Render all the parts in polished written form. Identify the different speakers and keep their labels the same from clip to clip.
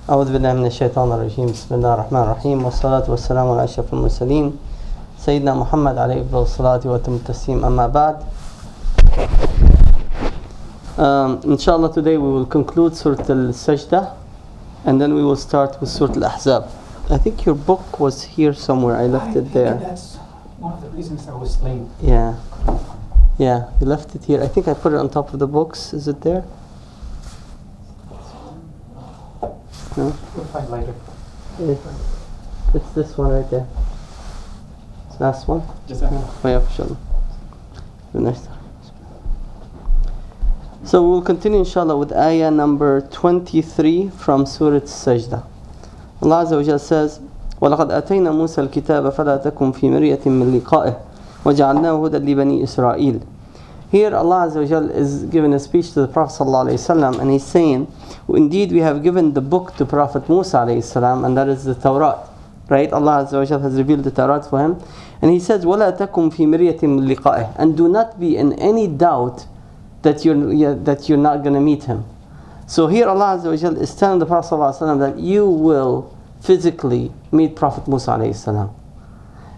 Speaker 1: أعوذ بالله من الشيطان الرجيم بسم الله الرحمن الرحيم والصلاة والسلام على أشرف المرسلين سيدنا محمد عليه أفضل الصلاة وأتم التسليم أما بعد. Inshallah, today we will conclude Surah Al-Sajdah and then we will start with Surah Al-Ahzab. I think your book was here somewhere. I left it there.
Speaker 2: That's one of the reasons I was late.
Speaker 1: Yeah, you left it here. I think I put it on top of the books. Is it there? No?
Speaker 2: We'll find later.
Speaker 1: It's this one right there. It's last one?
Speaker 2: Just that.
Speaker 1: Oh yeah, inshallah. So we'll continue inshallah with ayah number 23 from Surah Sajdah. Allah Azza wa Jalla says, وَلَقَدْ أَتَيْنَا مُوسَى الْكِتَابَ فَلَا تَكُنْ فِي مِرْيَةٍ مِّن لِقَائِهِ وَجَعَلْنَاهُ هُدًى لِبَنِي إِسْرَائِيلَ. Here Allah Azza wa Jalla is giving a speech to the Prophet sallallahu alaihi wasallam, and he's saying, indeed we have given the book to Prophet Musa alayhi salam, and that is the Torah. Right? Allah Azza wa Jalla has revealed the Torah for him. And he says, وَلَا تَكُنْ فِي مِرْيَةٍ مِّن لِقَائِهِ. And do not be in any doubt that you're not going to meet him. So here Allah Azza wa Jalla is telling the Prophet sallallahu alaihi wasallam that you will physically meet Prophet Musa alayhi salam.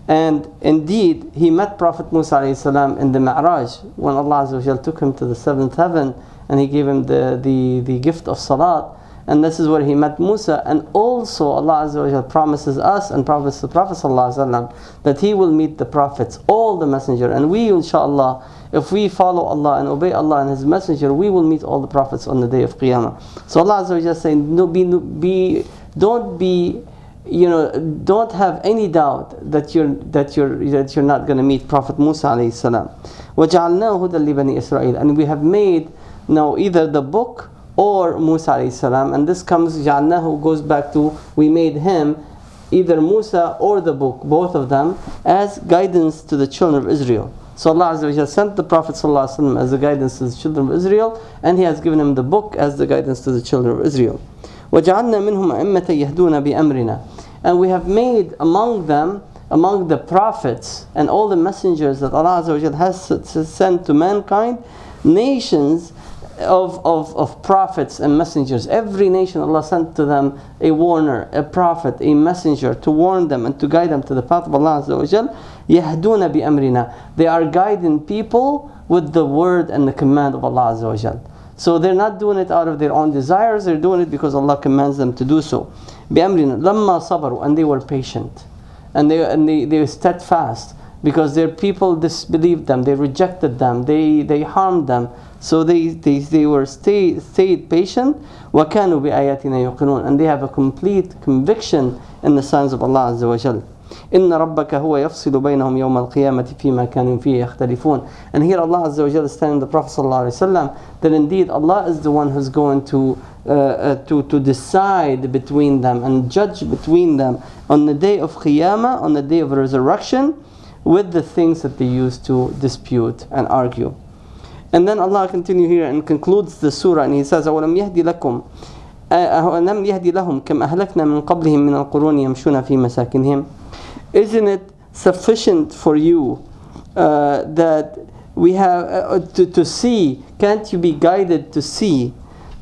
Speaker 1: And indeed, he met Prophet Musa alayhi salam in the Mi'raj when Allah Azza wa Jalla took him to the seventh heaven and he gave him the gift of salat. And this is where he met Musa. And also Allah Azza wa Jalla promises us and promises the Prophet sallallahu alaihi wasallam that he will meet the prophets, all the messenger. And we, inshallah, if we follow Allah and obey Allah and His messenger, we will meet all the prophets on the day of Qiyamah. So Allah Azza wa Jalla is saying, don't have any doubt that you're not going to meet Prophet Musa alayhi salam. وَجَعَلْنَاهُ هُدًى لِبَنِي إِسْرَائِيلَ. And we have made now either the book or Musa alayhi salam, and this comes, جَعَلْنَاهُ goes back to, we made him either Musa or the book, both of them, as guidance to the children of Israel. So Allah Azza wa Jalla sent the Prophet sallallahu alaihi wasallam as a guidance to the children of Israel, and He has given him the book as the guidance to the children of Israel. وَجَعَلْنَا مِنْهُمْ أَئِمَّةً يَهْدُونَ بِأَمْرِنَا. And we have made among them, among the prophets and all the messengers that Allah Azza wa Jalla has sent to mankind, nations of prophets and messengers. Every nation Allah sent to them a warner, a prophet, a messenger to warn them and to guide them to the path of Allah Azza wa Jalla. يَهْدُونَ بِأَمْرِنَا. They are guiding people with the word and the command of Allah Azza wa Jalla. So they're not doing it out of their own desires, they're doing it because Allah commands them to do so. بِأَمْرِنَا لَمَّا صَبَرُوا. And they were patient. And they were steadfast. Because their people disbelieved them, they rejected them, they harmed them. So they stayed patient. وَكَانُوا بِآيَاتِنَا يُقِنُونَ. And they have a complete conviction in the signs of Allah Azza wa Jalla. إِنَّ رَبَّكَ هُوَ يَفْصِلُ بَيْنَهُمْ يَوْمَ الْقِيَامَةِ فِيمَا كَانُوا فِيهِ يَخْتَلِفُونَ. And here Allah Azza wa Jalla is telling the Prophet sallallahu alaihi wasallam that indeed Allah is the one who's going to decide between them and judge between them on the day of Qiyamah, on the day of resurrection, with the things that they used to dispute and argue. And then Allah continues here and concludes the surah, and He says, أَوَلَمْ يَهْدِ لَهُمْ كَمْ أَهْلَكْنَا مِنْ قَبْلِهِمْ مِنَ الْقُرُونِ يَمْشُونَ فِي مَسَاكِنِهِمْ. Isn't it sufficient for you that we have to see, can't you be guided to see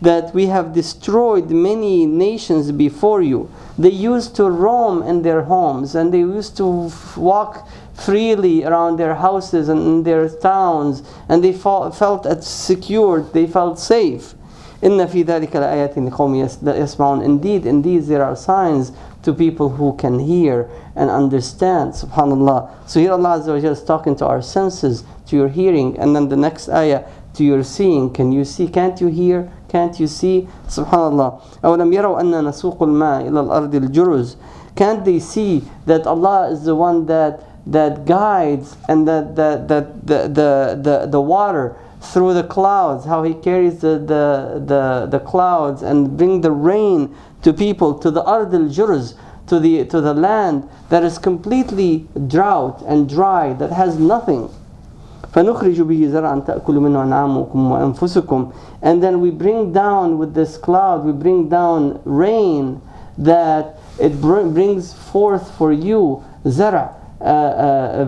Speaker 1: that we have destroyed many nations before you? They used to roam in their homes and they used to walk freely around their houses and in their towns, and they felt secure, they felt safe. إِنَّ فِي ذَلِكَ لَآيَاتٍ لِقَوْمٍ يَسْمَعُونَ. Indeed, in these there are signs to people who can hear and understand. Subhanallah. So here Allah Azza wa Jalla is talking to our senses, to your hearing, and then the next ayah, to your seeing. Can you see? Can't you hear? Can't you see? Subhanallah. أَوَلَمْ يَرَوْا أَنَّا نَسُوقُ الْمَاءَ إِلَى الْأَرْضِ الْجُرُزِ. Can't they see that Allah is the one that guides and that the water through the clouds, how He carries the clouds and bring the rain to people, to the Ard al-Jurz, to the land that is completely drought and dry, that has nothing. فَنُخْرِجُ بِهِ زَرْعًا تَأْكُلُ مِنْهُ أَنْعَامُكُمْ وَأَنفُسُكُمْ. And then we bring down with this cloud, we bring down rain that it brings forth for you zara,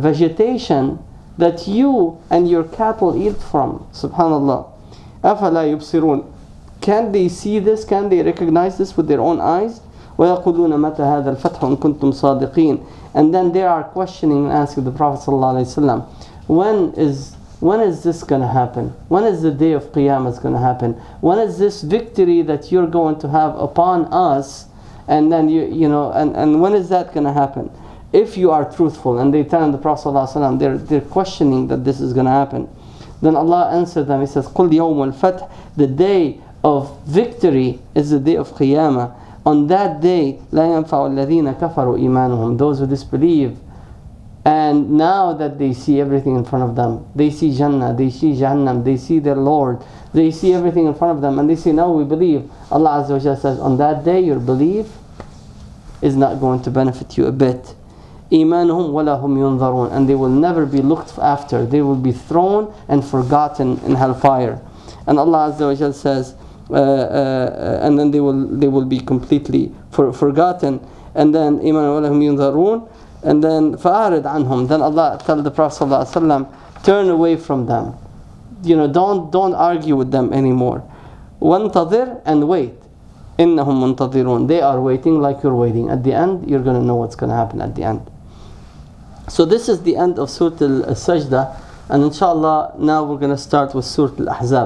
Speaker 1: vegetation that you and your cattle eat from. Subhanallah. أَفَلَا يُبْصِرُونَ. Can they see this? Can they recognize this with their own eyes? وَيَقُولُونَ مَتَى هَذَا الْفَتْحُ إِن كُنتُمْ صَادِقِينَ. And then they are questioning and asking the Prophet ﷺ, when is this going to happen? When is the day of Qiyamah going to happen? When is this victory that you're going to have upon us? And then and when is that going to happen? If you are truthful, and they tell the Prophet ﷺ, they're questioning that this is going to happen. Then Allah answered them. He says, قُلْ يَوْمُ الْفَتْحِ. The day of victory is the day of Qiyamah. On that day, لَا يَنْفَعُ الَّذِينَ كَفَرُوا إِيمَانُهُم. Those who disbelieve, and now that they see everything in front of them, they see Jannah, they see Jahannam, they see their Lord, they see everything in front of them, and they say, no, we believe. Allah Azza wa Jalla says, on that day, your belief is not going to benefit you a bit. إِيمَانُهُمْ وَلَا هُمْ يُنظَرُونَ. And they will never be looked after. They will be thrown and forgotten in hellfire. And Allah Azza wa Jalla says, and then they will be completely forgotten. And then إِيمَانُهُمْ وَلَا هُمْ يُنظَرُونَ. And then فَأَعْرِضْ عَنْهُمْ. Then Allah tell the Prophet ﷺ, turn away from them. Don't argue with them anymore. وَانْتَظِرْ. And wait. إِنَّهُمْ مُنْتَظِرُونَ. They are waiting like you're waiting. At the end, you're going to know what's going to happen at the end. So this is the end of Surah Al-Sajdah. And inshallah, now we're going to start with Surah Al-Ahzab.